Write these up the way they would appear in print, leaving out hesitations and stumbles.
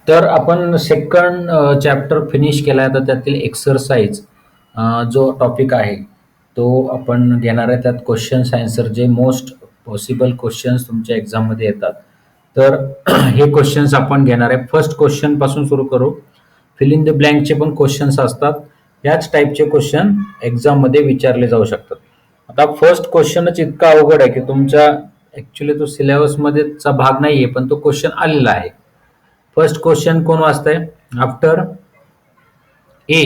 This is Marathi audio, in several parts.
तर आपण सेकंड चॅप्टर फिनिश केला तर त्यातील एक्सरसाइज जो टॉपिक आहे तो आपण घेणार आहे. त्यात क्वेश्चन्स आन्सर जे मोस्ट पॉसिबल क्वेश्चन्स तुमच्या एक्झाममध्ये येतात. तर हे क्वेश्चन्स आपण घेणार आहे. फर्स्ट क्वेश्चन पासून सुरू करू. फिल इन द ब्लँकचे पण क्वेश्चन्स असतात. याच टाईपचे क्वेश्चन एक्झाममध्ये विचारले जाऊ शकतात. आता फर्स्ट क्वेश्चनच इतका अवघड आहे की तुमच्या ॲक्च्युली तो सिलेबसमध्येचा भाग नाही आहे, पण तो क्वेश्चन आलेला आहे. फर्स्ट क्वेश्चन कोण वाचतंय? After a.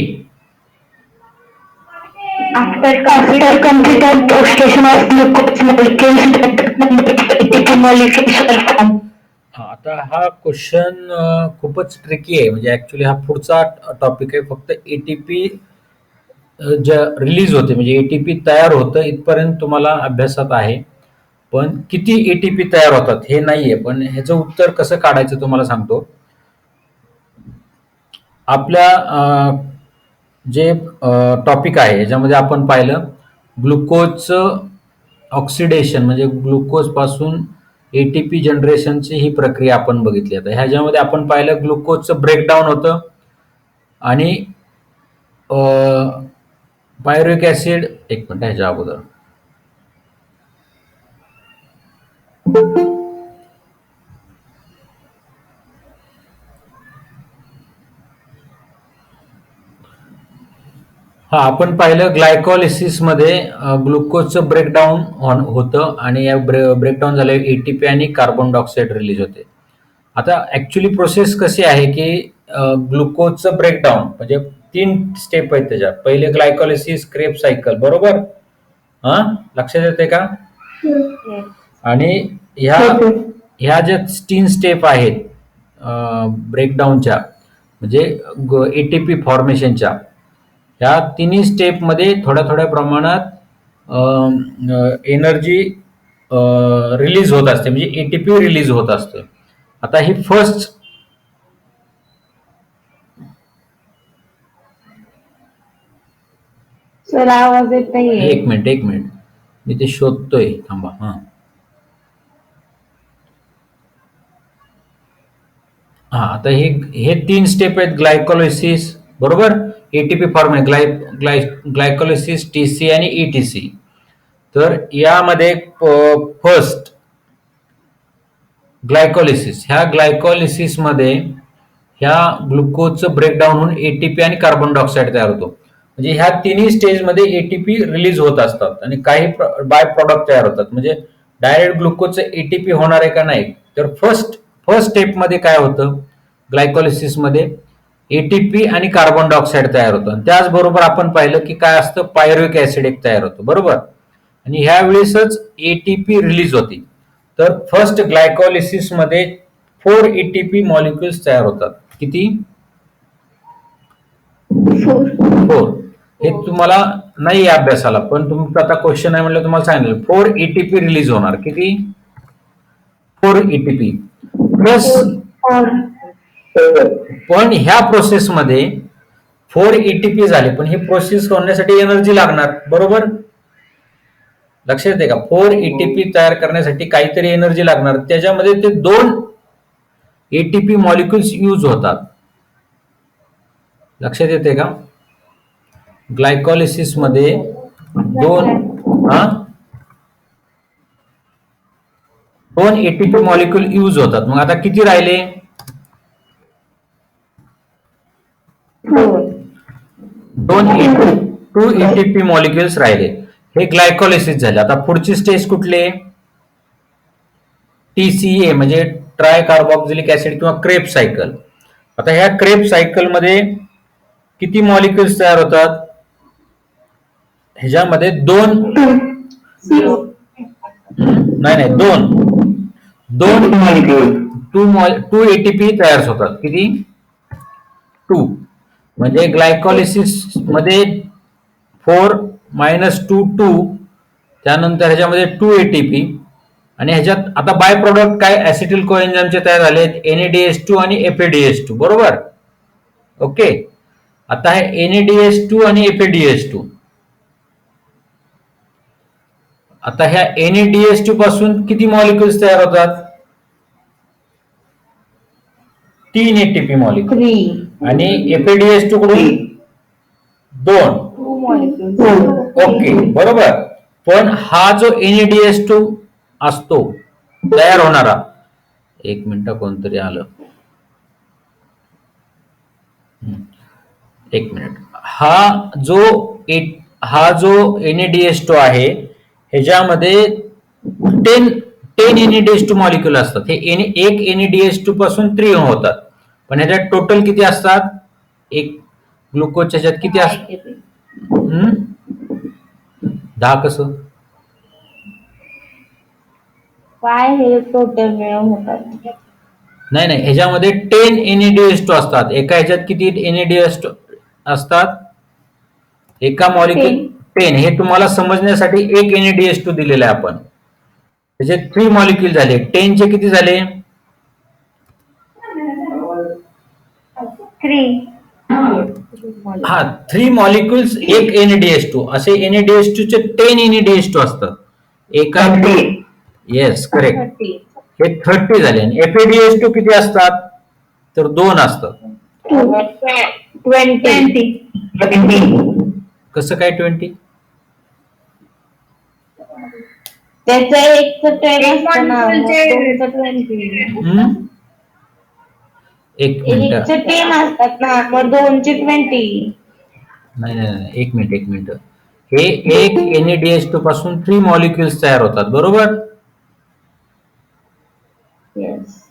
After computer postation of glucose molecules that ATP molecules are formed. आता हा क्वेश्चन खूपच ट्रिकी आहे. म्हणजे ऍक्च्युली हा पुढचा टॉपिक आहे. फक्त एटीपी ज्या रिलीज होते म्हणजे एटीपी तयार होतं इथपर्यंत तुम्हाला अभ्यासात आहे. पण किती एटीपी तयार होतात हे नाहीये. पण ह्याचं उत्तर कसं काढायचं तुम्हाला सांगतो. आपल्या जे टॉपिक आहे याच्यामध्ये आपण पाहिलं ग्लुकोजचं ऑक्सिडेशन म्हणजे ग्लुकोज पासून एटीपी जनरेशनची ही प्रक्रिया आपण बघितली. आता ह्याच्यामध्ये आपण पाहिलं ग्लुकोजचं ब्रेकडाऊन होतं आणि पायरुविक ऍसिड. एक मिनिट ह्याच्या अगोदर हा आपण पाहिलं ग्लायकॉलिसिसमध्ये ग्लुकोजचं ब्रेकडाऊन होतं आणि या ब्रेकडाऊन झाल्यावर एटीपी आणि कार्बन डायऑक्साईड रिलीज होते. आता ऍक्च्युली प्रोसेस कशी आहे की ग्लुकोजचं ब्रेकडाऊन म्हणजे 3 स्टेप आहेत त्याच्यात. पहिले ग्लायकॉलिसिस, क्रेब सायकल, बरोबर? हा, लक्षात येते का? आणि ह्या ह्या ज्या 3 स्टेप आहेत ब्रेकडाऊनच्या म्हणजे एटीपी फॉर्मेशनच्या, ह्या तिन्ही स्टेपमध्ये थोड्या थोड्या प्रमाणात एनर्जी रिलीज होत असते म्हणजे एटीपी रिलीज होत असते. आता ही फर्स्ट सर आवाज येत नाहीये. एक मिनिट मी ते शोधतोय, थांबा. आता हे 3 स्टेप आहेत. ग्लायकोलिसिस, बरोबर, एटीपी फॉर्म ग्लायकोलिसिस, टीसी आणि ईटीसी. तर यामध्ये फर्स्ट ग्लायकोलिसिस, ह्या ग्लायकोलिसिसमध्ये ह्या ग्लुकोजचं ब्रेकडाऊन होऊन एटीपी आणि कार्बन डायऑक्साईड तयार होतो. म्हणजे ह्या तिन्ही स्टेजमध्ये एटीपी रिलीज होत असतात आणि काही बाय प्रॉडक्ट तयार होतात. म्हणजे डायरेक्ट ग्लुकोजचं एटीपी होणार आहे का नाही. तर फर्स्ट स्टेपमध्ये काय होतं ग्लायकोलिसिसमध्ये, एटीपी आणि कार्बन डायऑक्साईड तयार होतं. आणि त्याचबरोबर आपण पाहिलं की काय असतं, पायरुविक ऍसिड एक तयार होतं, बरोबर. आणि ह्या वेळेसच एटीपी रिलीज होते. तर फर्स्ट ग्लायकोलिसिसमध्ये 4 एटीपी मॉलिक्युल्स तयार होतात. किती? 4. हे तुम्हाला नाही अभ्यासाला, पण तुमचा आता क्वेश्चन आहे म्हटलं तुम्हाला सांगितलं 4 एटीपी रिलीज होणार. किती? 4 एटीपी प्लस. पण ह्या प्रोसेसमध्ये 4 एटीपी झाले, पण ही प्रोसेस होण्यासाठी एनर्जी लागणार, बरोबर. लक्षात येते का? 4 एटीपी तयार करण्यासाठी काहीतरी एनर्जी लागणार. त्याच्यामध्ये ते 2 एटीपी मॉलिक्युल्स यूज होतात. लक्षात येते का? ग्लायकॉलिसिस मध्ये 2 एटीपी मॉलिक्युल यूज होतात. मग आता किती राहिले? 2 एटीपी मॉलिक्युल्स राहिले. हे ग्लायकॉलिसिस झाले. आता पुढची स्टेज कुठली? टीसीए म्हणजे ट्राय कार्बोक्सिलिक ऍसिड किंवा क्रेब सायकल. आता ह्या क्रेब सायकल मध्ये किती मॉलिक्युल्स तयार होतात? ह्याच्यामध्ये 2 नाही 2 एटीपी तयार होतात. किती? 2. म्हणजे ग्लायकॉलिसिस मध्ये 4 - 2 2, त्यानंतर ह्याच्यामध्ये 2 एटीपी. आणि ह्याच्यात आता बाय प्रोडक्ट काय ऍसिटिल कोएन्झाइमचे तयार झाले, NADH2 आणि FADH2, बरोबर. ओके. आता हे NADH2 आणि FADH2, आता ह्या NADH2 पासून किती मॉलिक्युल्स तयार होतात? 3 एटीपी मॉलिक्यूल 3. आणि एफएडीएस2 कडून 2. ओके, बरोबर. पण हा जो एनएडीएस2 असतो तयार होणारा, एक मिनिट कोणतरी आलं, एक मिनिट, हा जो एनएडीएस2 आहे ह्याच्यामध्ये 10 एनएडीएस2 मॉलिक्यूल असतात. हे एक एनएडीएस2 पासून 3 होतात, पण ह्याच्यात टोटल किती असतात? एक ग्लुकोजच्या ह्याच्यात किती असतात? 10 कसं? काय हे टोटल मिळून होतात? नाही, ह्याच्यामध्ये 10 एनएडीएस2 असतात. एका ह्याच्यात किती एनएडीएस2 असतात? एका मॉलिक्यूल 10. हे तुम्हाला समजण्यासाठी एक एनएडीएस2 दिलेला आहे आपण. त्याचे 3 मॉलिक्यूल झाले. 10 चे किती झाले? 3. हा, 3 मॉलिक्युल्स एक एनएडीएस2. असे एनएडीएस2 चे 10 एनएडीएस2 असतात. एका येस, करेक्ट. हे 30 झाले. आणि एफएडीएस2 किती असतात? तर 2 असतात. 20. कसं काय 20? त्याचं एक 10 असतं ना, मग दोनचं 20. एक मिनिट, एकचे 10 असतात ना, मग 2चे 20. नाही, एक मिनिट. हे एक एनएडीएस2 पासून 3 मॉलिक्युल्स तयार होतात, बरोबर? येस.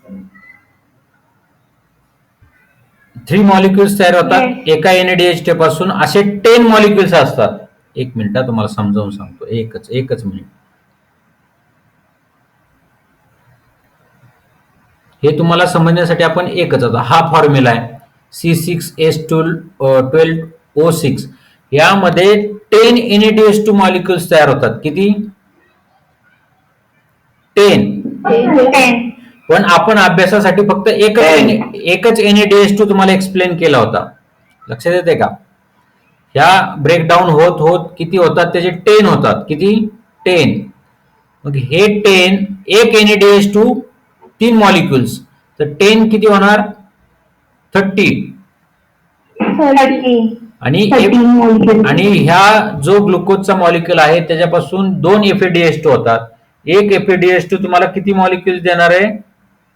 3 मॉलिक्युल्स तयार होतात एका एनएडीएच पासून. असे 10 मॉलिक्युल्स असतात. एक मिनिट, तुम्हाला समजावून सांगतो. एकच मिनिट. हे तुम्हाला समजण्यासाठी आपण एकच, आता हा फॉर्म्युला आहे C6H12O6. यामध्ये 10 एनएडीएच2 मॉलिक्युल्स तयार होतात. किती? 10. पण आपण अभ्यासासाठी फक्त एकच एनएडीएच2 तुम्हाला एक्सप्लेन केला होता. लक्षात येते का? ह्या ब्रेकडाऊन होत किती होतात? त्याचे 10 होतात. किती? 10. मग हे 10 एक एनएडीएच2 3 मॉलिक्युल्स, तर 10 किती होणार? 30. आणि ह्या जो ग्लुकोजचा मॉलिक्यूल आहे त्याच्यापासून 2 एफएडीएच2 होतात. एक एफएडीएच2 तुम्हाला किती मॉलिक्युल्स देणार आहे?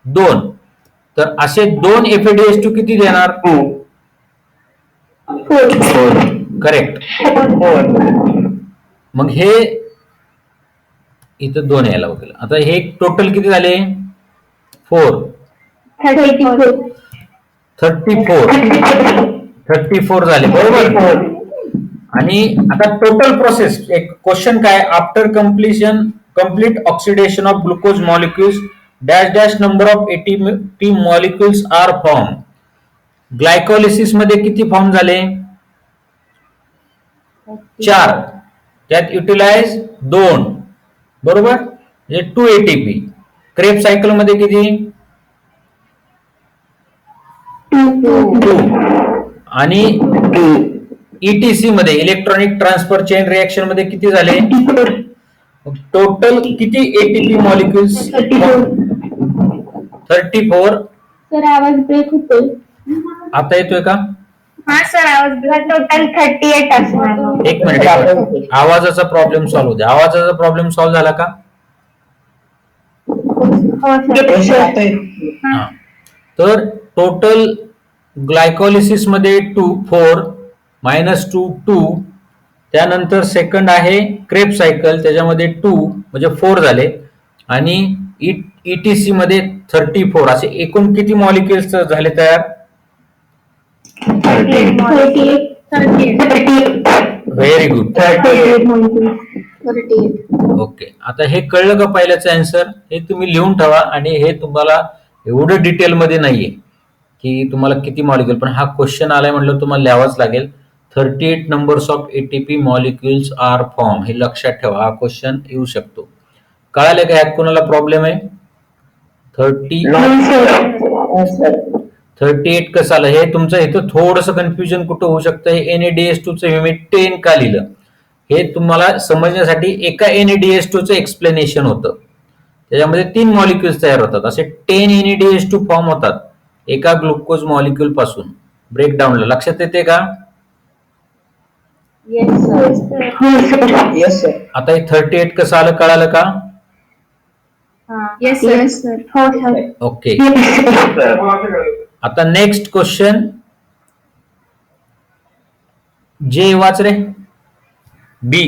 2. तर असे 2 एफएडीएच2 किती देणार? 4. करेक्ट. मग हे इथं 2 यायला बघेल. आता हे टोटल किती झाले? 4. 34 झाले, बरोबर? आणि आता टोटल प्रोसेस, एक क्वेश्चन काय? After complete oxidation of glucose molecules dash number of ATP molecules are form. Glycolysis मध्ये किती फॉर्म झाले? 4. त्यात युटिलाइज 2, बरोबर? म्हणजे 2 एटीपी. क्रेब सायकल मध्ये किती? 2. आणि ईटीसी मध्ये, इलेक्ट्रॉनिक ट्रान्सफर चेन रिएक्शन मध्ये किती झाले? टोटल किती एटीपी मॉलिक्युल्स? 34. सर आवाज ब्रेक होतोय. आता येतोय का? हा सर, आवाज ब्रेक. टोटल 38 असणार. एक मिनिट, आवाजाचा प्रॉब्लेम सॉल्व्ह होते. आवाजाचा प्रॉब्लेम सॉल्व्ह झाला का? तर टोटल ग्लायकोलिसिस मध्ये 4 -2 2. त्यानंतर सेकंड आहे क्रेब सायकल, त्याच्यामध्ये 2 म्हणजे 4 झाले. आणि ईटीसी मध्ये 34. असे एकूण किती मॉलिक्युल्स झाले तयार? 38. Very good. 38. ओके, आता हे कळलं का? पहिल्याचं आन्सर हे तुम्ही लिहून ठेवा. आणि हे तुम्हाला एवढं डिटेलमध्ये नाहीये की तुम्हाला किती मॉलिक्युल, पण हा क्वेश्चन आलाय म्हटलं तुम्हाला लिहावाच लागेल. 38 numbers of ATP molecules are form. हे लक्षात ठेवा, हा क्वेश्चन येऊ शकतो. कळालं का? ह्यात कोणाला प्रॉब्लेम आहे? 38 कसं आलं? हे तुमचं इथं थोडंसं कन्फ्युजन कुठं होऊ शकतं. हे एनएडीएच2 चं युनिट 10 का लिहिलं? हे तुम्हाला समजण्यासाठी एका एनएडीएच2 चं एक्सप्लेनेशन होतं. त्याच्यामध्ये 3 मॉलिक्युल्स तयार होतात. असे 10 एनएडीएच2 फॉर्म होतात. एका ग्लुकोज मॉलिक्यूल पासून ब्रेकडाऊनला. लक्षात येते का? Yes sir. हो सर. Yes sir. आता हे 38 कसं आलं कळालं का? Yes sir. हो सर. ओके. Yes, sir. आता नेक्स्ट क्वेश्चन. जे वाच रे. बी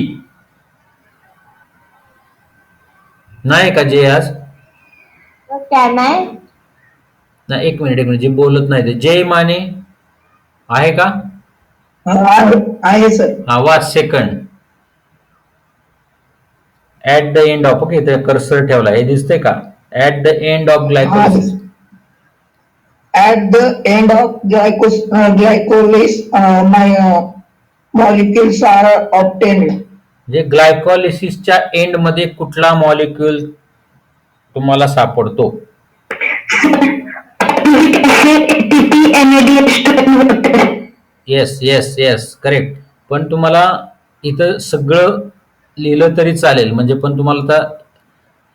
नाही का जे आज? काय नाही. नाही, एक मिनिट जे बोलत नाही ते जे माने आहे का? आहे सर. हा वाच second. At the end of, okay इथे कर्सर ठेवला, हे दिसतंय का? At the end of glycolysis. At the end of glycolysis, my molecules are obtained. म्हणजे ग्लायकोलिसिसच्या एंड मध्ये कुठला मॉलिक्यूल तुम्हाला सापडतो? ATP, NADH, yes yes yes correct. पण तुम्हाला इथं सगळं लिहिलं तरी चालेल, म्हणजे पण तुम्हाला आता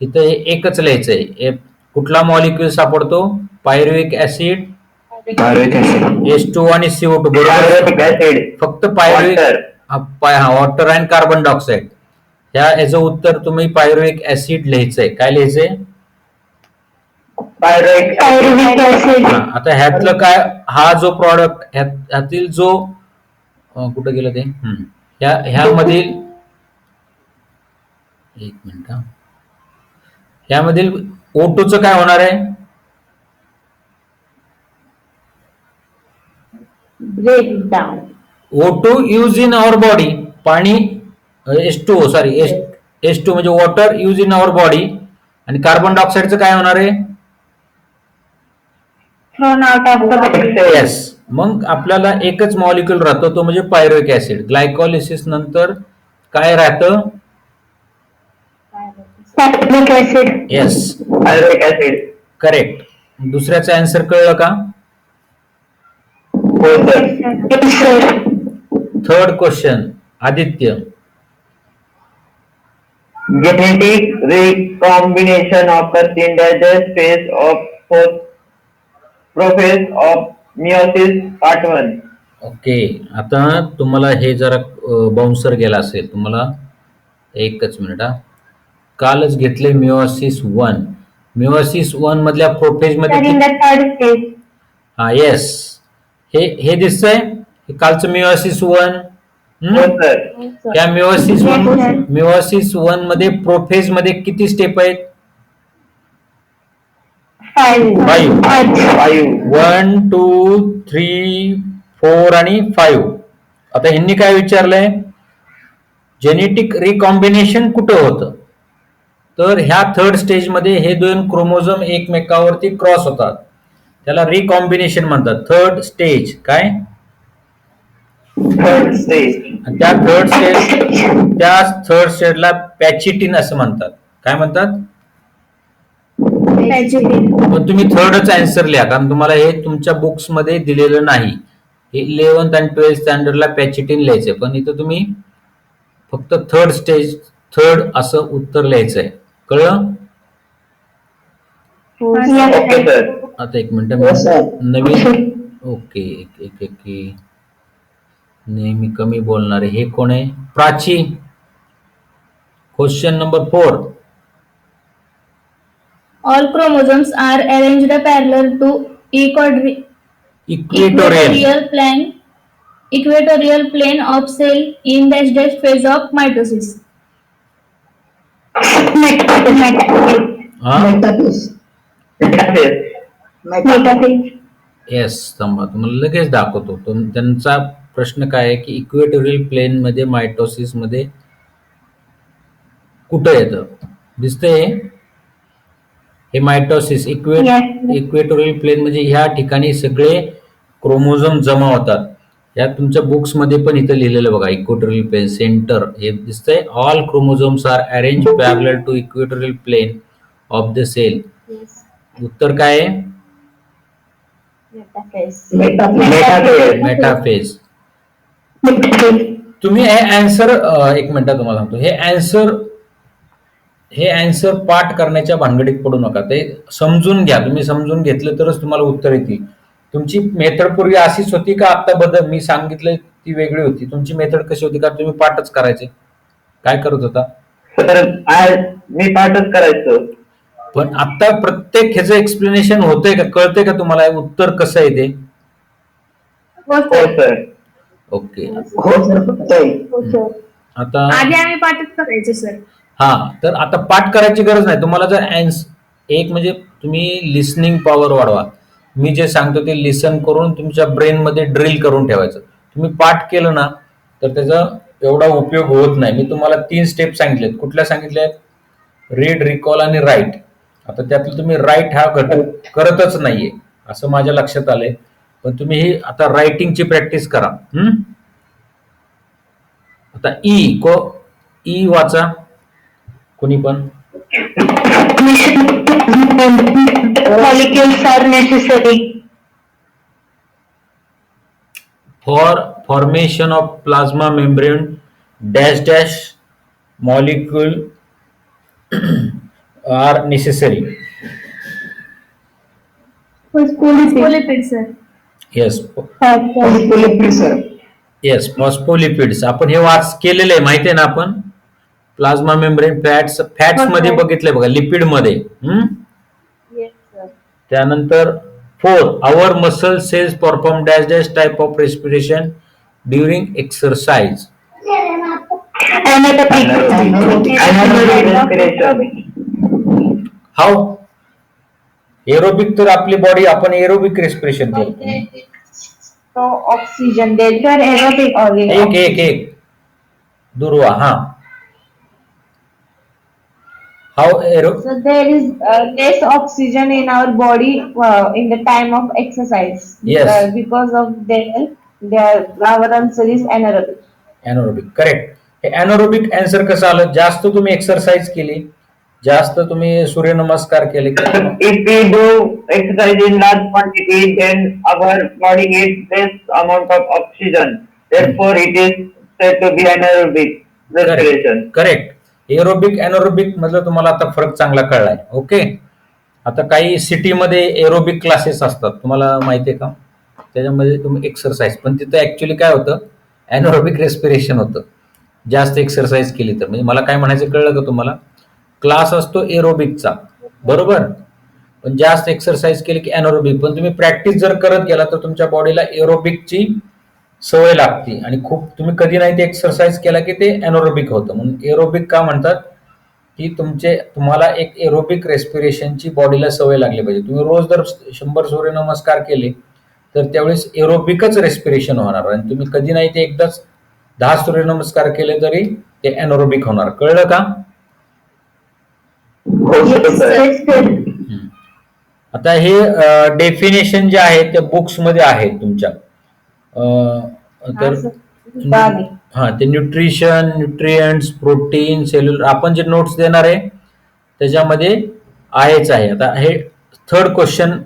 इथं हे एकच लिहायचंय. कुठला मॉलिक्यूल सापडतो? पायरुविक ऍसिड, H2 आणि CO2 बरोबर. फक्त pyruvic, water and carbon dioxide. याचं उत्तर तुम्ही पायरुविक ऍसिड लिहायचंय. काय लिहायचंय? pyruvic acid. आता ह्यातलं काय, हा जो प्रॉडक्ट ह्यातील जो कुठं गेलं ते, ह्यामधील एक मिनिट, ह्यामधील O2 चं काय होणार आहे? Breakdown. O2 use in our body. पाणी H2O सॉरी H2 म्हणजे water use in our body. आणि कार्बन डायऑक्साईडचं काय होणार आहे? Thrown out of the body. Yes. मग आपल्याला एकच मॉलिक्यूल राहतो, तो म्हणजे पायरुविक ऍसिड. ग्लायकोलिसिस नंतर काय राहतं? Pyruvic acid. Yes Pyruvic acid. Correct. दुसऱ्याचा आन्सर कळलं का? हो sir. Yes, sir. Third question Aditya. Genetic recombination occurs in the phase of prophase of meiosis part 1. Okay. आता तुम्हाला हे जरा बाउन्सर गेला असेल तुम्हाला. एकच मिनिट हा. कालच घेतले मिओसिस 1. मिओसिस 1 मधल्या प्रोफेज Sir, मध्ये in the third stage. हा येस, हे दिसतंय, हे कालचं मिओसिस 1. हो सर. त्या मिओसिस Yes, 1 sir. मिओसिस 1 मध्ये प्रोफेज मध्ये किती स्टेप आहेत? 5. 5. 5. 1 2 3 4 आणि 5. आता ह्यांनी काय विचारलंय? जेनेटिक रिकॉम्बिनेशन कुठं होतं? तर ह्या थर्ड स्टेज मध्ये हे दोन क्रोमोझोम एकमेकावरती क्रॉस होतात, त्याला रिकॉम्बिनेशन म्हणतात. थर्ड स्टेज काय? Third stage. त्या थर्ड स्टेजला पॅचिटिन असं म्हणतात. काय म्हणतात? पण तुम्ही थर्डच आन्सर लिहा, कारण तुम्हाला हे तुमच्या बुक्स मध्ये दिलेलं नाही. 11th आणि 12th स्टँडर्डला पॅचिटिन लिहायचंय, पण इथं तुम्ही फक्त थर्ड स्टेज, थर्ड असं उत्तर लिहायचंय. कळलं? Okay sir. आता एक मिनिट, हो, सर. नवीन. ओके एक नेहमी कमी बोलणारे हे कोण आहे? Prachi. Question number 4. All chromosomes are arranged parallel to equatorial. equatorial plane of cell in dash phase of mitosis. हा Metaphase. Metaphase. येस, थांबा तुम्हाला लगेच दाखवतो. त्यांचा प्रश्न काय आहे की इक्वेटोरियल प्लेन मध्ये मायटोसिस मध्ये कुठं येतं? दिसतंय हे मायटोसिस. Yes. इक्वेटोरियल प्लेन म्हणजे ह्या ठिकाणी सगळे क्रोमोझोम जमा होतात. या तुमच्या बुक्स मध्ये पण इथं लिहिलेलं बघा, इक्वेटोरियल प्लेन सेंटर हे दिसतंय. All chromosomes are arrange parallel to equatorial plane of the cell. उत्तर काय आहे? Metaphase. मेटाफेज. Metaphase. तुम्ही हे आन्सर, एक मिनिट तुम्हाला सांगतो, हे आन्सर हे अँसर पाठ करण्याच्या भानगडीत पडू नका. ते समजून घ्या. तुम्ही समजून घेतलं तरच तुम्हाला उत्तर येतील. तुमची मेथड पूर्वी अशीच होती का आता बदल मी सांगितलं ती वेगळी होती? तुमची मेथड कशी होती का तुम्ही पाठच करायचे? काय करत होता? सर आज मी पाठच करायचो. पण आता प्रत्येक ह्याचं एक्सप्लेनेशन होतंय का? कळतंय का तुम्हाला उत्तर कसं आहे ते? हो हो सर. सर. ओके. हो सर. आता आधी आम्ही पाठच करायचो सर. हा, तर आता पाठ करायची गरज नाही तुम्हाला. जर एक म्हणजे तुम्ही लिसनिंग पॉवर वाढवा. मी जे सांगतो ते लिसन करून तुमच्या ब्रेन मध्ये ड्रिल करून ठेवायचं. तुम्ही पाठ केलं ना तर त्याचा एवढा उपयोग होत नाही. मी तुम्हाला 3 स्टेप सांगितलेत. कुठल्या सांगितल्यात? रीड, रिकॉल आणि राईट. आता त्यातलं तुम्ही राईट हा घटक करतच नाहीये असं माझ्या लक्षात आलंय. पण तुम्ही ही आता रायटिंगची प्रॅक्टिस करा. आता ई वाचा कोणी पण. Molecules are necessary. For formation of plasma membrane dash dash molecule are necessary. Phospholipid sir. Yes, sir. yes, phospholipids. आपण हे केलेलं आहे माहिती आहे ना आपण. प्लाझ्मा मेम्ब्रेन फॅट्स मध्ये बघितलंय बघा, लिपिड मध्ये. Yes sir. त्यानंतर 4 our muscle cells perform dash dash type of respiration during exercise. How? Aerobic तर आपली बॉडी आपण एरोबिक रेस्पिरेशन करतो. तो ऑक्सिजन देकर एरोबिक एक दुर्वा. हा, how arrow So there is less oxygen in our body in the time of exercise. Yes. Because of our answer is anaerobic. Anaerobic. Correct. हे ऍनोरोबिक आन्सर कसं आलं? जास्त तुम्ही एक्सरसाइज केली, जास्त तुम्ही सूर्यनमस्कार केले. If we do exercise in large quantity, then our body needs less amount of oxygen. Therefore, it is said to be anaerobic respiration. Correct. Aerobic anaerobic मधलं तुम्हाला आता फरक चांगला कळलाय. ओके. आता काही सिटीमध्ये एरोबिक क्लासेस असतात, तुम्हाला माहिती आहे का? त्याच्यामध्ये तुम्ही एक्सरसाइज, पण तिथं ऍक्च्युली काय होतं? ऍनोरोबिक रेस्पिरेशन होतं. जास्त एक्सरसाइज केली तर. म्हणजे मला काय म्हणायचं कळलं का तुम्हाला? क्लास असतो एरोबिकचा, बरोबर, पण जास्त एक्सरसाइज केली की ऍनोरोबिक. पण तुम्ही प्रॅक्टिस जर करत गेला तर तुमच्या बॉडीला एरोबिकची सवय लागते आणि खूप तुम्ही कधी नाही ते एक्सरसाइज केला की ते ऍनोरोबिक होतं. म्हणून एरोबिक का म्हणतात की तुम्हाला एक एरोबिक रेस्पिरेशनची बॉडीला सवय लागली पाहिजे. तुम्ही रोज जर 100 सूर्यनमस्कार केले तर त्यावेळेस एरोबिकच रेस्पिरेशन होणार आणि तुम्ही कधी नाही ते एकदाच 10 सूर्यनमस्कार केले तरी ते ऍनोरोबिक होणार. कळलं का? आता हे डेफिनेशन जे आहे ते बुक्स मध्ये आहेत तुमच्या. तर हा, ते न्यूट्रिशन, न्यूट्रिएंट्स, प्रोटीन, सेल्युलर आपण जे नोट्स देणार आहे त्याच्यामध्ये आहेच आहे. आता हे 3rd क्वेश्चन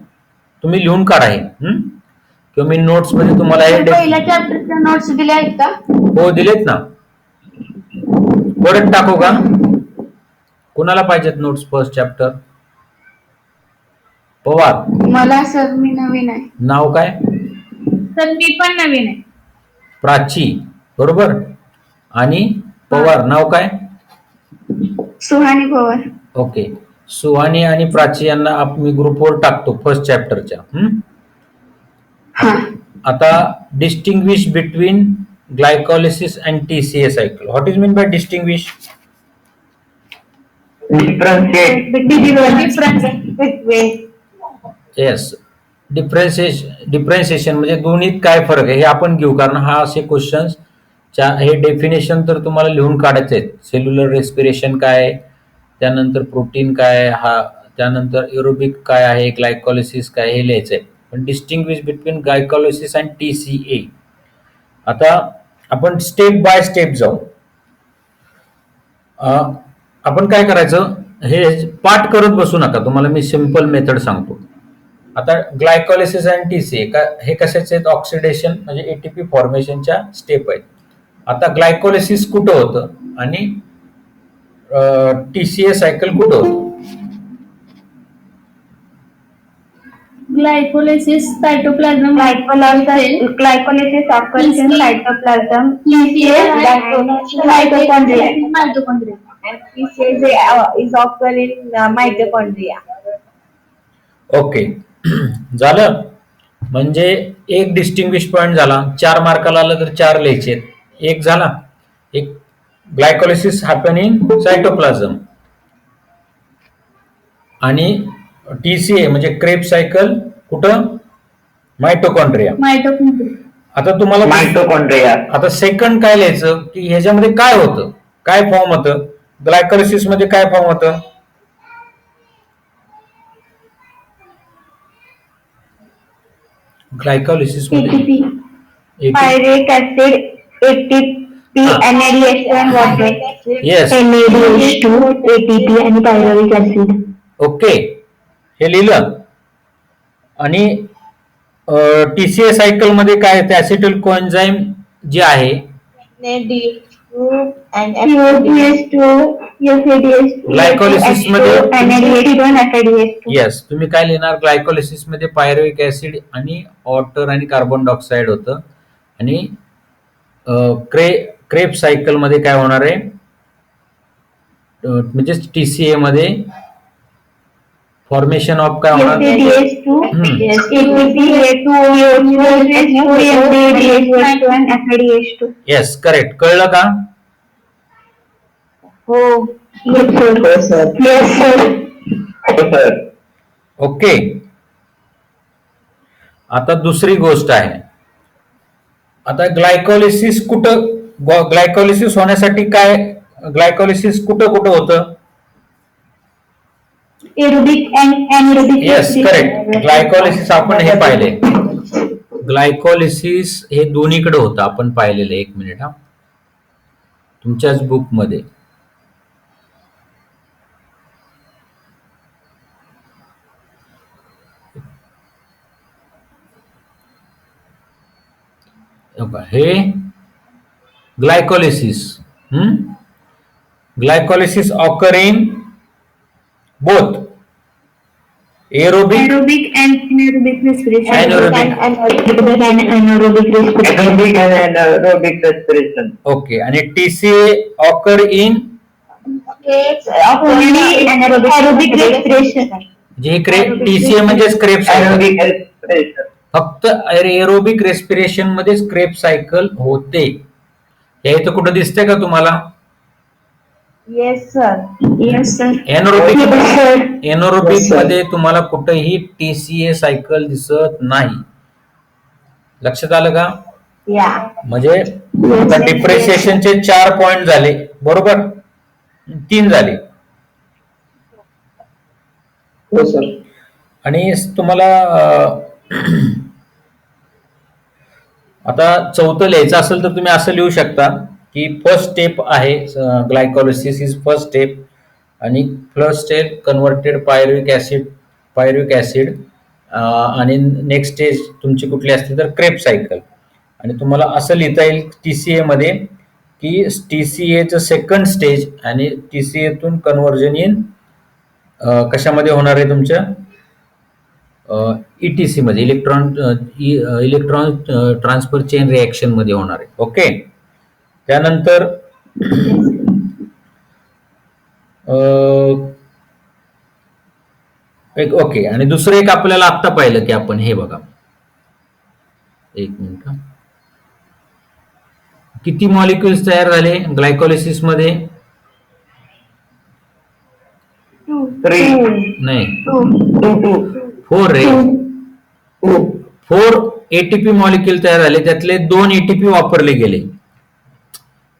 तुम्ही लिहून काढा हे, किंवा मी नोट्स मध्ये तुम्हाला हे पहिल्या चॅप्टरच्या नोट्स दिल्या आहेत का? हो, दिलेत ना. परत टाकू का? कुणाला पाहिजेत नोट्स फर्स्ट चॅप्टर? पवार. मला सर, मी नवीन आहे. नाव काय? सर मी पण नवीन आहे. प्राची, बरोबर. आणि पवार नाव काय? सुहानी पवार. ओके. सुहानी आणि प्राची यांना मी ग्रुपवर टाकतो फर्स्ट चॅप्टरच्या. आता distinguish between glycolysis and TCA cycle. What is mean by distinguish? Yes. Differentiation म्हणजे दोन्हीत काय फरक आहे हे आपण घेऊ, कारण हा असे क्वेश्चन्स हे डेफिनेशन तर तुम्हाला लिहून काढायचे आहेत. सेल्युलर रेस्पिरेशन काय, त्यानंतर प्रोटीन काय, हा त्यानंतर एरोबिक काय आहे, ग्लायकोलिसिस काय, हे लिहायचं आहे. पण distinguish between glycolysis and TCA. आता आपण स्टेप बाय स्टेप जाऊ. आपण काय करायचं, हे पाठ करत बसू नका, तुम्हाला मी सिंपल मेथड सांगतो. आता ग्लायकोलिसिस अँड TCA हे कशाचे आहेत? ऑक्सिडेशन म्हणजे ATP फॉर्मेशनच्या स्टेप आहेत. आता ग्लायकोलिसिस कुठं होतं आणि टीसीए सायकल कुठं होतं? Glycolysis, cytoplasm, Glycolysis occurs in cytoplasm, mitochondria. And PCA is occur in mitochondria. Okay. झालं. म्हणजे एक डिस्टिंग्विश पॉइंट झाला. 4 मार्काला आलं तर 4 लिहायचे. एक झाला. एक ग्लायकोलिसिस हॅपन इन सायटोप्लाझम आणि टीसीए म्हणजे क्रेब्स सायकल कुठं? मायटोकॉन्ड्रिया. आता तुम्हाला Mitochondria. आता सेकंड काय लिहायचं की ह्याच्यामध्ये काय होतं, काय फॉर्म होतं, ग्लायकोलिसिस मध्ये काय फॉर्म होतं? ग्लायकोलिसिस मध्ये pyruvic acid, ATP, NADH2 and water. Yes. NADH2, ATP आणि pyruvic acid. ओके, हे लिहिलं. आणि टीसीए सायकल मध्ये काय येते? ऍसिटिल कोएन्झाइम जे आहे NAD2 and COPS2, FADH2, Glycolysis मध्ये NADH2 and FADH2. येस. तुम्ही काय लिहिणार? ग्लायकोलिसिस मध्ये पायरुविक ऍसिड आणि वॉटर आणि कार्बन डायऑक्साईड होतं. आणि क्रेब सायकल मध्ये काय होणार आहे? म्हणजे टीसीए मध्ये फॉर्मेशन ऑफ काय होणार? FADH2, ATP, COPS2, FADH2 and FADH2. Yes, correct. कळलं का? हो. Yes, sir. Yes, sir. Yes, sir. Yes, sir. Okay. आता दुसरी गोष्ट आहे. आता ग्लायकोलिसिस कुठं, ग्लायकोलिसिस होण्यासाठी काय, ग्लायकोलिसिस कुठं कुठं होतं? Aerobic and anaerobic. Yes, correct. Glycolysis आपण हे पाहिले. ग्लायकोलिसिस हे दोन्हीकडे होतं, आपण पाहिलेलं. एक मिनिट हा, तुमच्याच बुक मध्ये. हे glycolysis, glycolysis occur in both aerobic Aerobic and anaerobic respiration. Anaerobic. Aerobic and anaerobic respiration. Aerobic and anaerobic respiration. Okay. आणि TCA occur in Only anaerobic respiration. जे टीसीए म्हणजे स्क्रेप सायकल. Aerobic respiration. फक्त एरोबिक रेस्पिरेशन मध्ये स्क्रेप सायकल होते. हे इथं कुठं दिसतंय का तुम्हाला? Yes, sir. Yes, sir. Anaerobic, Yes, sir. Anaerobic Yes, sir. मध्ये तुम्हाला कुठेही टीसीए सायकल दिसत नाही. लक्षात आलं का? Yeah. म्हणजे आता डिप्रेशिएशनचे 4 पॉइंट झाले, बरोबर? 3 झाले. हो सर. आणि तुम्हाला आता चौथं लिहायचं असेल तर तुम्ही असं लिहू शकता की फर्स्ट स्टेप आहे ग्लायकोलिसिस इज फर्स्ट स्टेप, आणि first step converted pyruvic acid, आणि नेक्स्ट स्टेज तुमची कुठली असते तर क्रेब सायकल. आणि तुम्हाला असं लिहिता येईल टीसीए मध्ये की टीसीएचं सेकंड स्टेज आणि टीसीएतून कन्व्हर्जन इन कशामध्ये होणार आहे तुमच्या ईटीसी मध्ये, इलेक्ट्रॉन ट्रान्सफर चेन रिएक्शन मध्ये होणार आहे. ओके. त्यानंतर एक ओके. आणि दुसरं एक आपल्याला आत्ता पाहिलं की आपण हे बघा, एक मिनिट, किती मॉलिक्युल्स तयार झाले ग्लायकोलिसिस मध्ये? 3. नाही, 2. 4 रे. 4 एटीपी मॉलिक्युल तयार झाले, त्यातले 2 एटीपी वापरले गेले,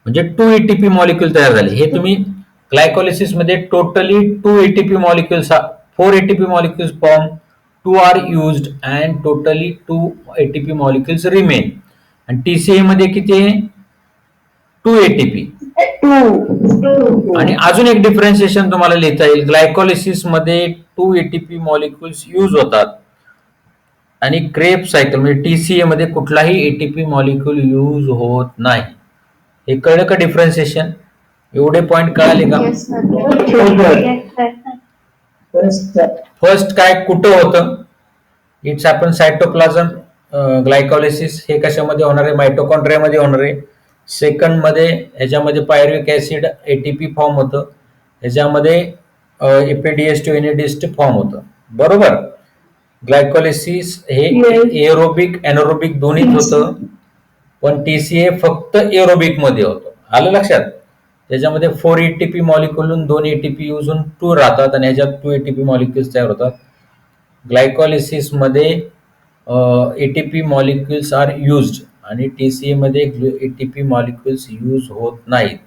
म्हणजे 2 एटीपी मॉलिक्युल तयार झाले. हे तुम्ही ग्लायकोलिसिस मध्ये totally 2 ATP molecules, 4 ATP molecules form, 2 are used and totally 2 ATP molecules remain. आणि टीसीए मध्ये किती आहे? 2 एटीपी. आणि अजून एक डिफरन्शिएशन तुम्हाला लिहिता येईल, ग्लायकोलिसिस मध्ये 2 एटीपी मॉलिक्युल्स यूज होतात आणि क्रेब सायकल म्हणजे टीसीए मध्ये कुठलाही एटीपी मॉलिक्युल यूज होत नाही. हे कळलं का डिफरन्शिएशन? एवढे पॉइंट कळाले का? Yes, sir. Yes, sir. First काय कुठं होतं? इट्स आपण सायटोप्लाझम ग्लायकोलिसिस हे कशामध्ये होणार आहे? मायटोकॉन्ड्रियामध्ये होणार आहे. सेकंड मध्ये ह्याच्यामध्ये पायरुविक ऍसिड एटीपी फॉर्म होतं. ह्याच्यामध्ये एपीडीएस टू एनएडीएस फॉर्म होतं. बरोबर. ग्लायकोलिसिस हे Yes. एरोबिक एनरोबिक दोन्हीच होतं, पण टीसीए फक्त एरोबिक मध्ये होतं. आलं लक्षात? त्याच्यामध्ये 4 एटीपी मॉलिक्युलून 2 एटीपी यूज होऊन 2 राहतात आणि ह्याच्यात 2 एटीपी मॉलिक्युल्स तयार होतात. ग्लायकोलिसिस मध्ये एटीपी मॉलिक्युल्स आर युज्ड आणि टीसीए मध्ये एटीपी मॉलिक्युल्स यूज होत नाहीत.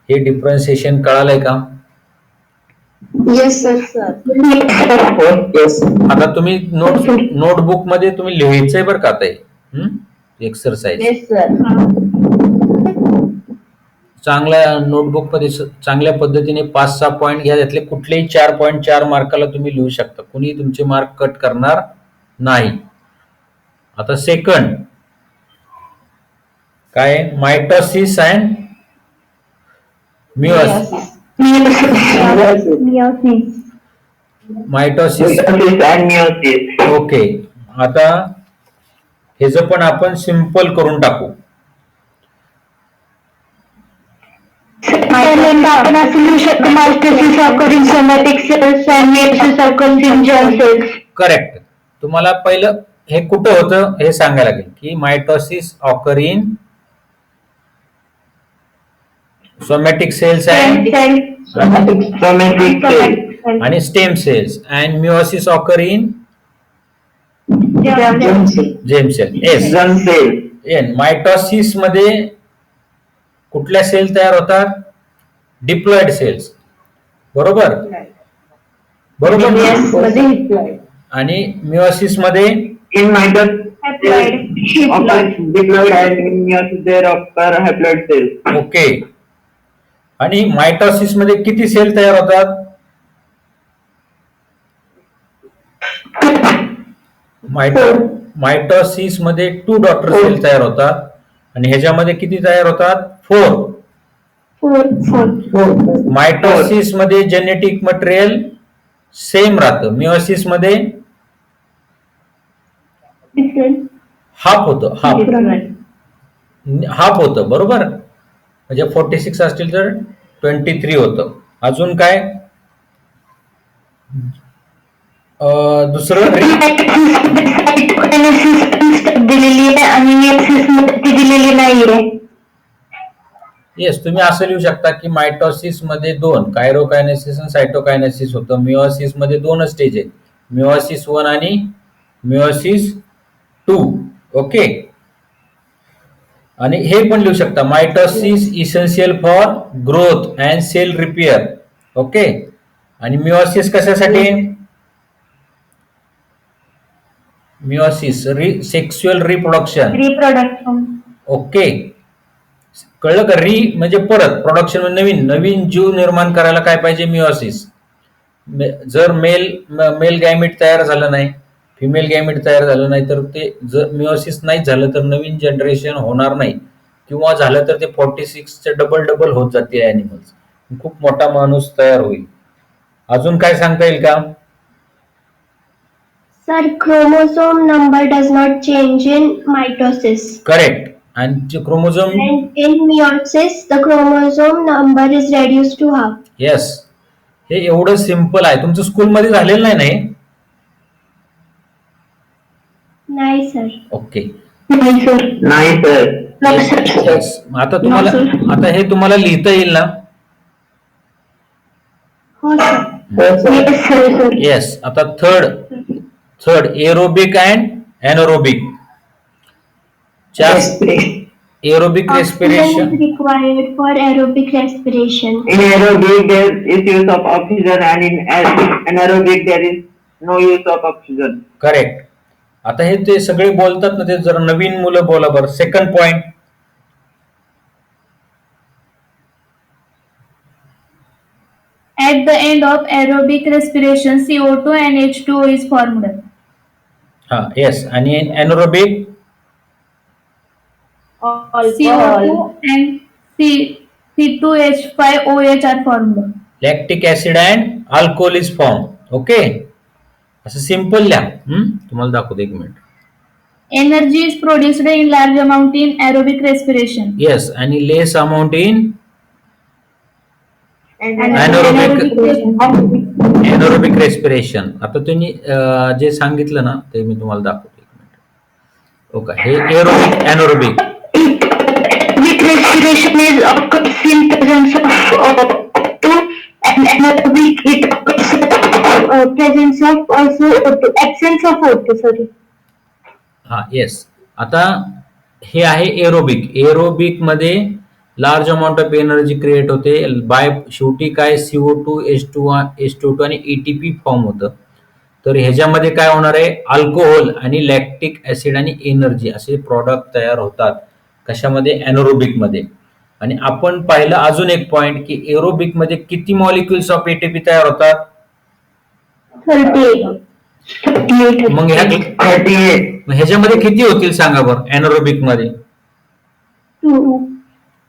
हे डिफरन्शिएशन कळालंय का? Yes, sir. Yes. आता तुम्ही नोटबुक मध्ये तुम्ही लिहायचंय बरं का आता एक्सरसाइज. Yes, sir. चांगल्या नोटबुक मध्ये चांगल्या पद्धतीने 5-6 पॉईंट घ्या. त्यातले कुठलेही 4 पॉईंट 4 मार्काला तुम्ही लिहू शकता. कुणी तुमचे मार्क कट करणार नाही. आता सेकंड काय? Mitosis and meiosis. Mitosis. Meiosis and meiosis. Okay. आता ह्याचं पण आपण सिंपल करून टाकू. आपण असं लिहू शकतो mitosis occurs in somatic cells and meiosis occurs in germ cells. Correct. तुम्हाला पहिलं हे कुठं होतं हे सांगायला लागेल की mitosis occur in somatic cells Somatic cells. आणि stem cells and meiosis occur in germ cell. S. Germ cells. N. Mitosis मध्ये कुठल्या सेल तयार होतात? Diploid cells. बरोबर. बरोबर. आणि मिओसिस मध्ये In mitosis occurs diploid and in meiosis there occur haploid cells. Okay. आणि मायटोसिस मध्ये किती सेल तयार होतात? मायटोसिस मध्ये 2 डॉटर सेल तयार होतात आणि ह्याच्यामध्ये किती तयार होतात? 4. मायटोसिस मध्ये जेनेटिक मटेरियल सेम राहतं. मिओसिस मध्ये हाफ होतं. हाफ होतं. बरोबर. म्हणजे 46 असतील तर 23 होतं. अजून काय? दुसरं दिलेली आहे आणि meiosis मध्ये ती दिलेली नाहीये. येस. तुम्ही असं लिहू शकता की मायटोसिस मध्ये 2 कायरोकायनेसिस आणि सायटोकायनेसिस होतं. मिओसिस मध्ये 2 स्टेज आहेत, मिओसिस 1 आणि मिओसिस 2. ओके. आणि हे पण लिहू शकता mitosis essential for growth and cell repair. Okay. आणि मिओसिस कशासाठी? Meiosis sexual reproduction. ओके. कळलं का? म्हणजे परत प्रोडक्शन म्हणजे नवीन जीव निर्माण करायला काय पाहिजे? मिओसिस. जर मेल गॅमेट तयार झालं नाही, फिमेल गॅमेट तयार झालं नाही तर ते जर मिओसिस नाही झालं तर नवीन जनरेशन होणार नाही, किंवा झालं तर ते 46चे डबल होत जातील ॲनिमल्स. खूप मोठा माणूस तयार होईल. अजून काय सांगता येईल का? Sir, chromosome number does not change in mitosis. Correct. आणि जे chromosome. And in meiosis, the chromosome number is reduced to half. Yes. हे एवढं सिंपल आहे. तुमचं स्कूलमध्ये झालेलं नाही ना हे? नाही sir. ओके. नाही सर. Nice, sir. येस. आता हे तुम्हाला लिहिता येईल ना? हो sir. Yes, sir. येस. आता third aerobic and anaerobic. Aerobic Oxygen respiration. is required for aerobic respiration. In aerobic there is use of oxygen and in anaerobic there is no use of oxygen. Correct. आता हे ते सगळे बोलतात ना, ते जरा नवीन मुलं बोला बरं. Second point. At the end of aerobic respiration, CO2 and H2O is formed. हा. येस. आणि anaerobic CO2 and C2H5OH are formed. Lactic acid and alcohol is form. Okay, असं सिंपल लिहा. तुम्हाला दाखवतो, एक minute. Energy is produced in large amount in aerobic respiration. Yes, आणि less amount in Anaerobic respiration. Anaerobic respiration. आता तुम्ही जे सांगितलं ना ते मी तुम्हाला दाखवतो, एक मिनिट. ओके, हे aerobic anaerobic. With respiration is occurs in presence of O2 and anaerobic it occurs presence of also O2, absence of O2, sorry. हा, येस. आता हे आहे एरोबिक. एरोबिक मध्ये large amount of energy create होते बाय शेवटी काय CO2 H2O2 आणि एटीपी फॉर्म होतं. तर ह्याच्यामध्ये काय होणार आहे, अल्कोहोल आणि लॅक्टिक ऍसिड आणि एनर्जी असे प्रॉडक्ट तयार होतात. कशामध्ये, एनोरोबिक मध्ये. आणि आपण पाहिलं अजून एक पॉइंट की एरोबिक मध्ये किती मॉलिक्युल्स ऑफ एटीपी तयार होतात. 38. मग 38. ह्याच्यामध्ये किती होतील सांगा बरं. एनोरोबिक मध्ये 2.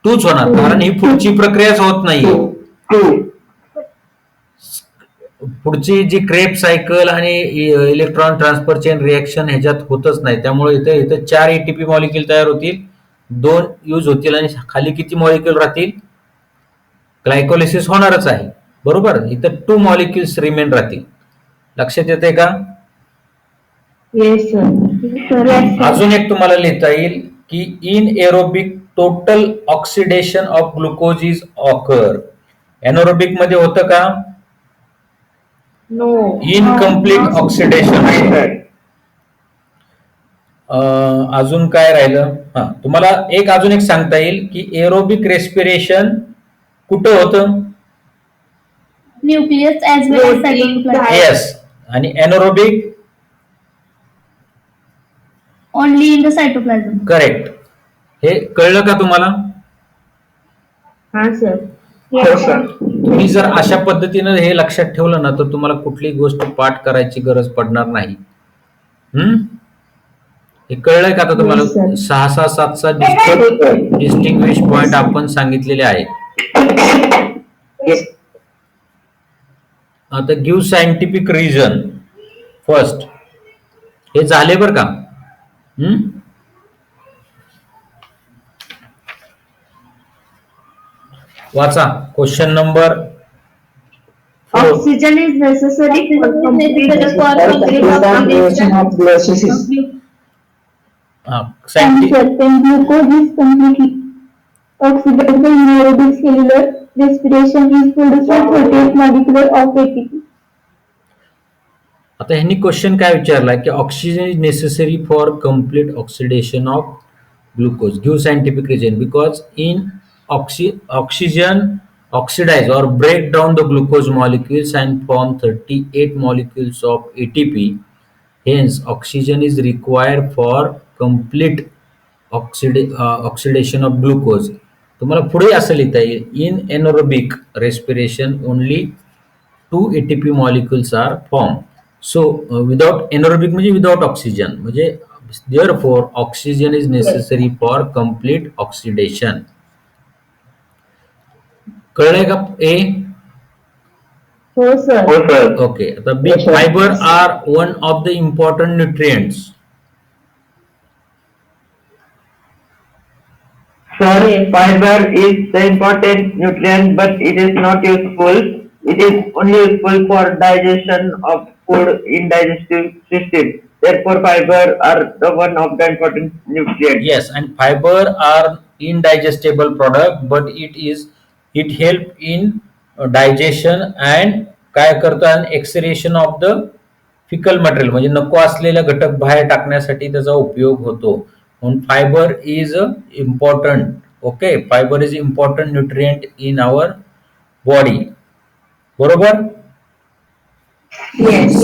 2च होणार, कारण ही पुढची प्रक्रियाच होत नाही. 2. पुढची जी क्रेब सायकल आणि इलेक्ट्रॉन ट्रान्सफर चेन रिएक्शन ह्याच्यात होतच नाही. त्यामुळे इथे 4 एटीपी मॉलिक्युल तयार होतील, 2 यूज होतील आणि खाली किती मॉलिक्युल राहतील. ग्लायकोलिसिस होणारच आहे, बरोबर. इथं 2 मॉलिक्युल्स रिमेन राहतील. लक्षात येते का. Yes, sir. अजून एक तुम्हाला लिहिता येईल की in aerobic total oxidation of glucose is occur. Anaerobic मध्ये होतं का. No. Incomplete oxidation. अजून काय राहिलं. तुम्हाला अजून एक सांगता येईल की एरोबिक रेस्पिरेशन कुठं होतं. Nucleus as well as cytoplasm. Yes, आणि anaerobic Only in the cytoplasm. Correct. हे कळलं का तुम्हाला. हा सर. हो सर. तुम्ही जर अशा पद्धतीनं हे लक्षात ठेवलं ना तर तुम्हाला कुठलीही गोष्ट पाठ करायची गरज पडणार नाही. हे कळलंय का आता तुम्हाला. Yes, 6, 7 डिस्टिंग्विश पॉइंट आपण सांगितलेले आहेत. आता गिव्ह सायंटिफिक रिझन फर्स्ट. हे झाले बरं का. वाचा question number. Oxygen is necessary for complete Oxidation of glycolysis. Scientific When glucose is completely oxidized by anaerobic cellular respiration is produced 38 molecular of ATP. आता ह्यांनी क्वेश्चन काय विचारलाय की oxygen is necessary for complete oxidation of glucose. Give scientific reason. Because in oxygen oxidize or break down the glucose molecules and form 38 molecules of ATP. Hence, oxygen is required for complete oxidation of glucose. तुम्हाला पुढे असं लिहिता येईल. In anaerobic respiration, only 2 ATP molecules are formed. So, without anaerobic म्हणजे without oxygen. म्हणजे therefore, oxygen is necessary for complete oxidation. कळलंय का. ए. हो सर. हो सर. ओके. आता B. Fibre are one of the important nutrients. Sir, fiber is the important nutrient, but it is not useful. It is only useful for digestion of food in digestive system. Therefore, fiber are the one of the important nutrients. Yes, and fiber are indigestible product, but it help in digestion and काय करतात excretion of the faecal material म्हणजे नको असलेला घटक बाहेर टाकण्यासाठी त्याचा उपयोग होतो. म्हणून fibre is important. Okay, fibre is important nutrient in our body. बरोबर.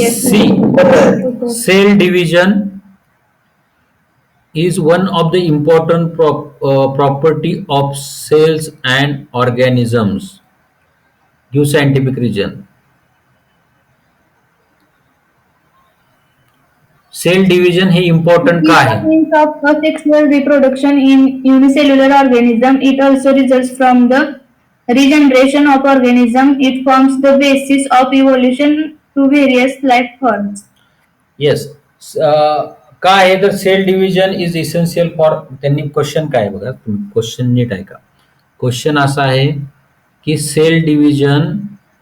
C. Cell division is one of the important property of cells and organisms. Give scientific reason. Cell division हे important का आहे. Means of asexual reproduction in unicellular organism. It also results from the regeneration of organism. It forms the basis of evolution to various life forms. Yes. काय आहे तर cell division is essential for, त्यांनी क्वेश्चन काय आहे बघा, तुम्ही क्वेश्चन नीट ऐका. क्वेश्चन असा आहे की cell division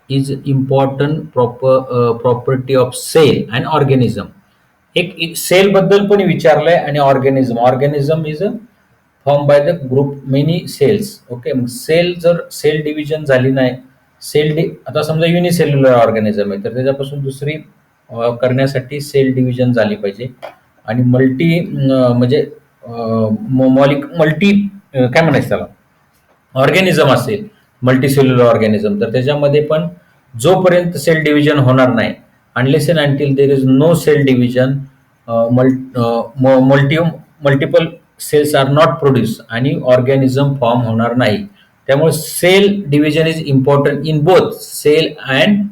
is important property of cell and organism. एक सेल बद्दल पण विचारलंय आणि organism is form by the group many cells. Okay, मग सेल जर सेल डिव्हिजन झाली नाही, आता समजा युनिसेल्युलर ऑर्गॅनिझम आहे तर त्याच्यापासून दुसरी करण्यासाठी सेल डिव्हिजन झाली पाहिजे. आणि म्हणजे मल्टी काय म्हणायचं त्याला, ऑर्गॅनिझम असेल मल्टीसेल्युलर ऑर्गॅनिझम, तर त्याच्यामध्ये पण जोपर्यंत सेल डिव्हिजन होणार नाही, unless and until there is no cell division, multiple cells are not produce आणि ऑर्गॅनिझम फॉर्म होणार नाही. त्यामुळे cell division is important in both cell and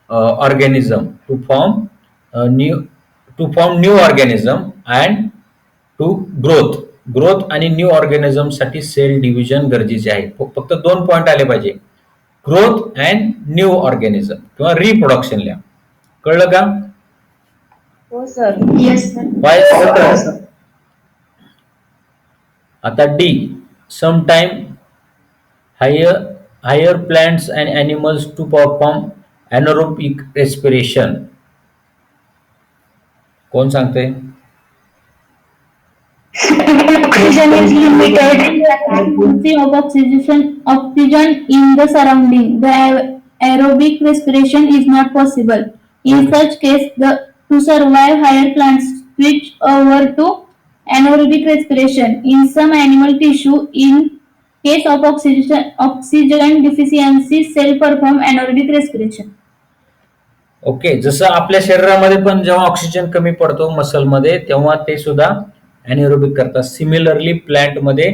organism to form new organism and to growth आणि न्यू ऑर्गॅनिझम साठी सेल डिव्हिजन गरजेचे आहे. फक्त 2 पॉइंट आले पाहिजे, ग्रोथ अँड न्यू ऑर्गॅनिझम किंवा रिप्रोडक्शनला. कळलं का? हो सर. Yes, sir. बाय. आता D, sometime higher plants and animals to perform anaerobic respiration. कोण सांगते? Oxygen is limited. Frequency of oxygen in the surrounding. The aerobic respiration is not possible. In such case, to survive, higher plants switch over to anaerobic respiration. In some animal tissue, in case of oxygen deficiency, cell perform anaerobic respiration. Okay, जसं आपल्या शरीरामध्ये पण जेव्हा ऑक्सिजन कमी पडतो मसलमध्ये तेव्हा ते सुद्धा ॲनारोबिक करतात. सिमिलरली प्लांट मध्ये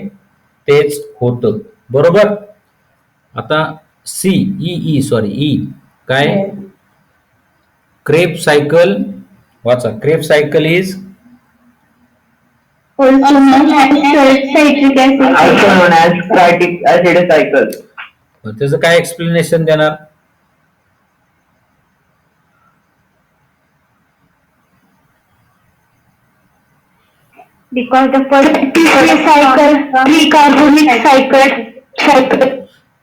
तेच होतं. बरोबर. आता ई काय? क्रेब सायकल वाचा. Kreb cycle is Also known as citric acid. Also known as citric acid cycle. त्याचं काय एक्सप्लेनेशन देणार? Because the first cycle, pre-carbonic cycle.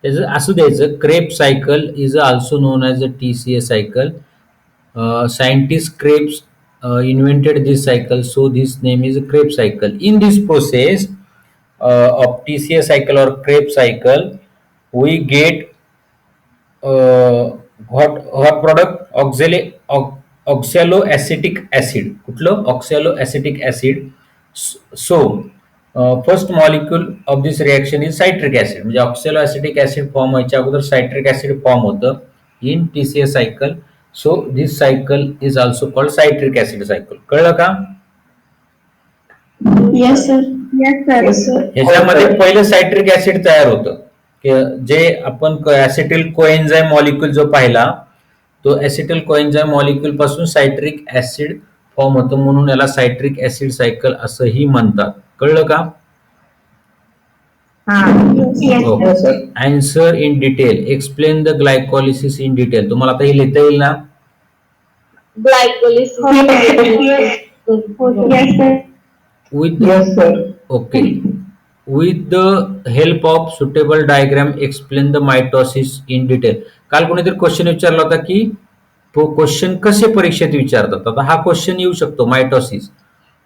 त्याचं असू द्यायचं. Kreb cycle is also known as a TCA cycle. Scientist Krebs invented this cycle, so this name is Krebs cycle. In this process of TCA cycle or Krebs cycle, we get what product? Oxaloacetic acid. कुठलं? Oxaloacetic acid. So first molecule of this reaction is citric acid. म्हणजे ऑक्सॅलोएसिटिक ऍसिड फॉर्म व्हायच्या अगोदर सायट्रिक ऍसिड फॉर्म होतं in TCA cycle. So this cycle is also called citric acid cycle. कळलं का? Yes, sir. Yes, sir. ह्याच्यामध्ये पहिलं सायट्रिक ऍसिड तयार होतं, जे आपण ऍसिटिल कोएन्झाइम मॉलिक्यूल जो पाहिला, तो ऍसिटिल कोएन्झाइम मॉलिक्यूल पासून सायट्रिक ऍसिड फॉर्म होतं, म्हणून याला सायट्रिक ऍसिड सायकल असंही म्हणतात. कळलं का? Yes, sir. Answer in detail. Explain the glycolysis in detail. तुम्हाला आता हे लिहिता येईल ना? Glycolysis. Yes, sir. With Yes, sir. Okay. With the help of suitable diagram explain the mitosis in detail. काल कोणीतरी क्वेश्चन विचारला होता की तो क्वेश्चन कसे परीक्षेत विचारतात. आता हा क्वेश्चन येऊ शकतो मायटोसिस.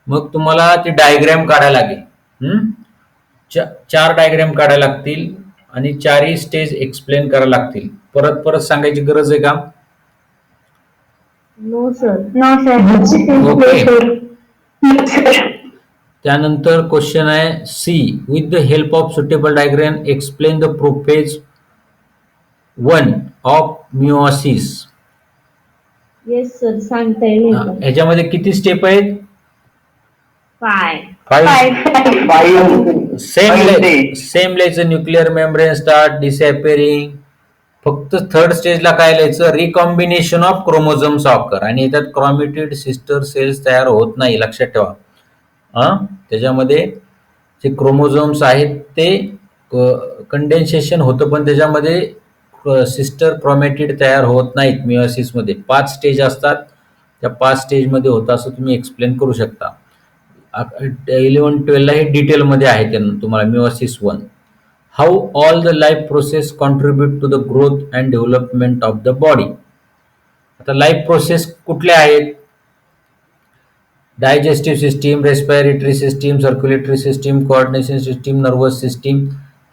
मग तुम्हाला ते डायग्राम काढायला लागेल. 4 डायग्राम काढायला लागतील आणि 4ही स्टेज एक्सप्लेन करायला लागतील. परत सांगायची गरज आहे का? No, sir. No, sir. Okay. No, sir. त्यानंतर क्वेश्चन आहे C. With the help of suitable diagram explain the prophase 1 of meiosis. Yes, sir. सांगता येईल का? ह्याच्यामध्ये किती स्टेप आहेत? 5. 5. Five. सेम लिहायचं. Nuclear membrane start disappearing. फक्त थर्ड स्टेजला काय लिहायचं? Recombination of chromosomes occur. आणि याच्यात क्रोमॅटिड सिस्टर सेल्स तयार होत नाही, लक्षात ठेवा. त्याच्यामध्ये जे क्रोमोझोम्स आहेत ते कंडेन्सेशन होतं, पण त्याच्यामध्ये सिस्टर क्रोमॅटिड तयार होत नाहीत. मिओसिसमध्ये 5 स्टेज असतात, त्या 5 स्टेजमध्ये होतं असं तुम्ही एक्सप्लेन करू शकता. 11-12 हे डिटेलमध्ये आहे तुम्हाला meiosis 1. How all the life process contribute to the growth and development of the body. आता लाईफ प्रोसेस कुठल्या आहेत? Digestive system, respiratory system, circulatory system, coordination system, nervous system,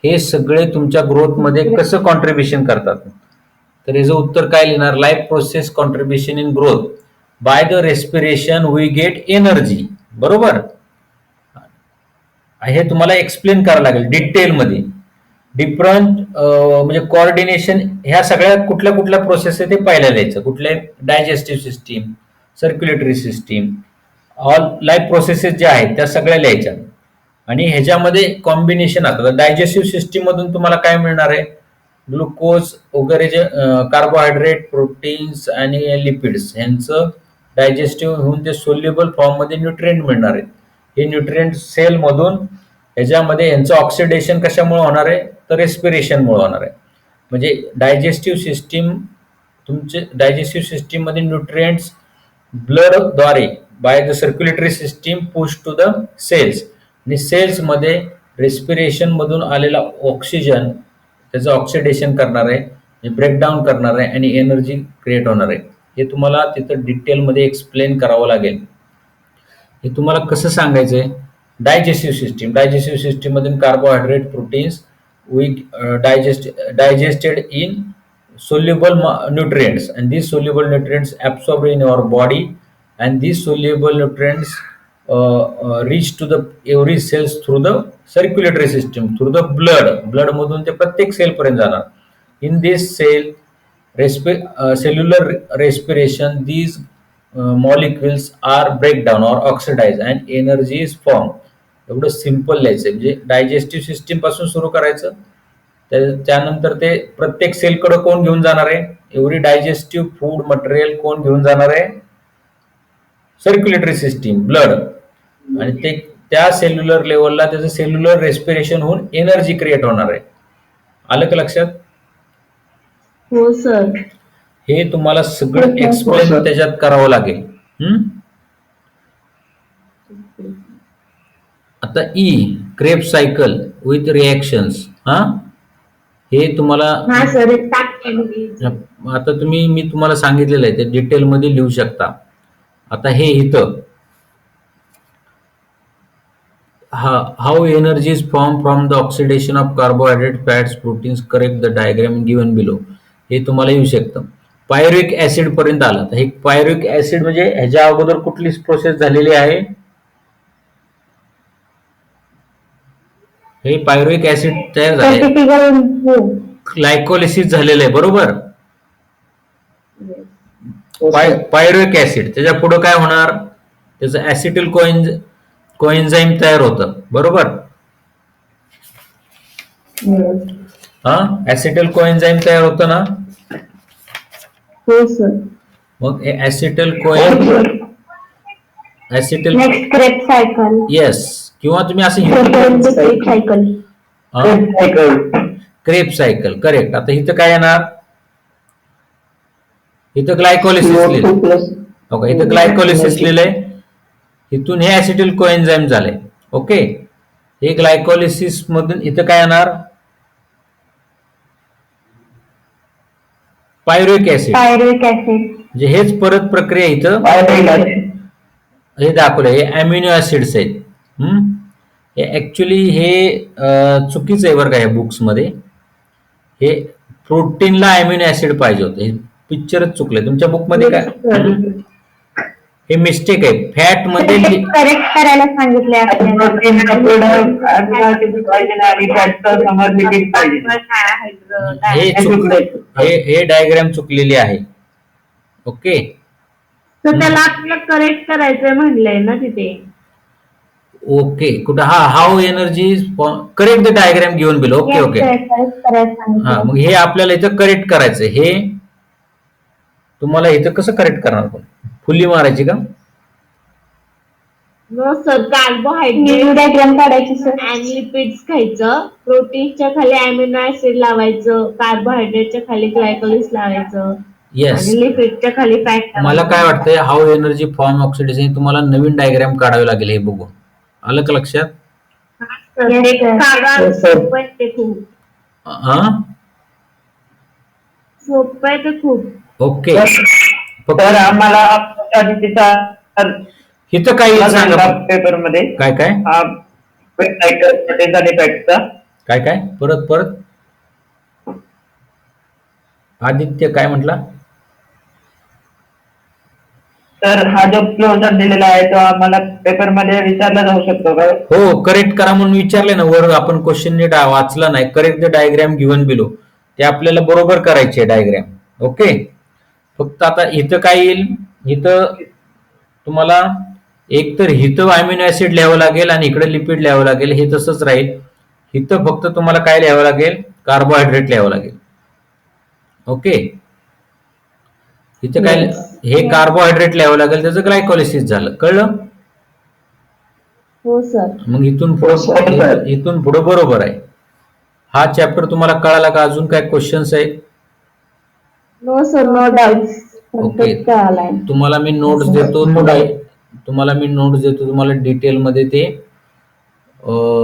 हे सगळे तुमच्या ग्रोथमध्ये कसं कॉन्ट्रीब्युशन करतात? तर याचं उत्तर काय लिहिणार? Life process contribution in growth by the respiration we get energy. बरोबर, हे तुम्हाला एक्सप्लेन करावं लागेल डिटेलमध्ये. डिफरंट म्हणजे कोऑर्डिनेशन ह्या सगळ्या कुठल्या कुठल्या प्रोसेस आहे ते पाहायला द्यायचं. कुठले? Digestive system, circulatory system, all life processes ज्या आहेत त्या सगळ्या लिहायच्या. आणि ह्याच्यामध्ये कॉम्बिनेशन असतं. डायजेस्टिव्ह सिस्टीम मधून तुम्हाला काय मिळणार आहे? ग्लुकोज वगैरे जे कार्बोहायड्रेट, प्रोटीन्स आणि लिपिड्स यांचं डायजेस्टिव्ह होऊन ते सोल्युबल फॉर्ममध्ये न्यूट्रिएंट मिळणार आहेत. हे न्यूट्रिएंट सेलमधून ह्याच्यामध्ये यांचं ऑक्सिडेशन कशामुळे होणार आहे? तर रेस्पिरेशनमुळे होणार आहे. म्हणजे डायजेस्टिव्ह सिस्टीम, तुमचे डायजेस्टिव्ह सिस्टीममध्ये न्यूट्रिएंट्स ब्लडद्वारे by the circulatory system push to the cells, आणि सेल्समध्ये रेस्पिरेशन मधून आलेला ऑक्सिजन त्याचं ऑक्सिडेशन करणार आहे, ब्रेकडाऊन करणार आहे आणि एनर्जी क्रिएट होणार आहे. हे तुम्हाला तिथं डिटेलमध्ये एक्सप्लेन करावं लागेल. हे तुम्हाला कसं सांगायचं आहे? डायजेस्टिव्ह सिस्टीम मधून carbohydrate, proteins we digested in soluble nutrients, and these soluble nutrients absorbed in our body, and these soluble nutrients reach to the every cells through the circulatory system, through the blood मधून ते प्रत्येक सेल पर्यंत जाणार. In this cellular respiration, these molecules are break down or oxidized and energy is formed. एवढं सिम्पल लिहायचं. म्हणजे डायजेस्टिव्ह सिस्टीम पासून सुरू करायचं, त्यानंतर ते प्रत्येक सेलकडे कोण घेऊन जाणार आहे? एव्हरी डायजेस्टिव्ह फूड मटेरियल कोण घेऊन जाणार आहे? Circulatory system, blood. आणि ते त्या सेल्युलर लेवलला त्याचं सेल्युलर रेस्पिरेशन होऊन एनर्जी क्रिएट होणार आहे. आलं का लक्षात? हो सर. हे तुम्हाला सगळं एक्सप्लेन त्याच्यात करावं लागेल. आता क्रेब सायकल विथ रिएक्शन्स. हे तुम्हाला आता मी तुम्हाला सांगितलेलं आहे ते डिटेलमध्ये लिहू शकता. आता हे इथं how energy is form from the oxidation of carbohydrate, fats, proteins, correct the diagram given below. हे तुम्हाला येऊ शकतं. पायरुविक ऍसिड पर्यंत आलं. तर हे पायरुविक ऍसिड म्हणजे ह्याच्या अगोदर कुठली प्रोसेस झालेली आहे? हे पायरुविक ऍसिड तयार झाले, ग्लायकोलिसिस झालेलं आहे. बरोबर, पायरुविक ऍसिड. त्याच्या पुढे काय होणार? त्याचं ऍसिटिल कोएन्झाइम तयार होतं. बरोबर, ऍसिटिल कोएन्झाइम तयार होतं ना? हो सर. मग acetyl next Kreb cycle. Yes, किंवा तुम्ही असं Kreb cycle. Kreb cycle, correct. आता इथं काय येणार? इथं ग्लायकोलिसिस लिहिलंय. ओके, इथं ग्लायकोलिसिस लिहिलंय. इथून हे ऍसिटिल कोएन्झाइम झाले. ओके, हे ग्लायकोलिसिस मधून इथं काय येणार? Pyruvic acid. म्हणजे हेच परत प्रक्रिया इथं हे दाखवलंय. हे अमिनो ऍसिड्स आहेत. हे ऍक्च्युली हे चुकीचं आहे बरं का या बुक्स मध्ये. हे प्रोटीनला अमिनो ऍसिड पाहिजे होतं. हे पिक्चरच चुकलंय तुमच्या बुक मध्ये. काय हे मिस्टेक आहे. फॅट मध्ये करेक्ट करायला सांगितले हे डायग्राम चुकलेली आहे. ओके, तर त्याला आपल्याला करेक्ट करायचंय म्हणलंय ना तिथे. ओके, कुठं? How energy correct the diagram given below. Okay okay, हा, मग हे आपल्याला इथं करेक्ट करायचं. हे तुम्हाला इथं कसं करेक्ट करणार? पण फुल्ली मारायची का? No sir, carbohydrate new diagram काढायची सर. आणि लिपिड्स खायचं. प्रोटीनच्या खाली अमिनो ऍसिड लावायचं, कार्बोहायड्रेटच्या खाली ग्लायकोलिस लावायचं येस. आणि लिपिडच्या खाली फॅट. मला काय वाटतंय, हाऊ एनर्जी फॉर्म ऑक्सिडेशन, तुम्हाला नवीन डायग्राम काढावे लागेल हे बघून. आलं का लक्षात? सोपं आहे ते खूप. हा, सोपं आहे ते खूप. ओके. तर आम्हाला तिचा इथं काय येईल सांगा. पेपर मध्ये काय काय हा प्रोटीन्स आणि फॅटचा. काय काय परत आदित्य काय म्हटला? तर हा जो क्लोजर दिलेला आहे तो आम्हाला पेपर मध्ये विचारला जाऊ शकतो का? हो, करेक्ट करा म्हणून विचारले ना वर. आपण क्वेश्चन नीट वाचला नाही. Correct the diagram given below, ते आपल्याला बरोबर करायचे डायग्राम. ओके. फक्त आता इथं काय येईल, इथं तुम्हाला एक तर इथं अमिनो ऍसिड लिहावं लागेल आणि इकडे लिपिड लिहावं लागेल. हे तसंच राहील. इथं फक्त तुम्हाला काय लिहावं लागेल, कार्बोहायड्रेट लिहावं लागेल. ओके. इथं काय, हे कार्बोहायड्रेट लिहावं लागेल, त्याचं ग्लायकोलिसिस झालं. कळलं? हो सर. मग इथून पुढे बरोबर आहे. हा चॅप्टर तुम्हाला कळाला का? अजून काय क्वेश्चन्स आहेत? No sir, no doubt. Okay. तुम्हाला मी नोट्स देतो, तुम्हाला डिटेल मध्ये ते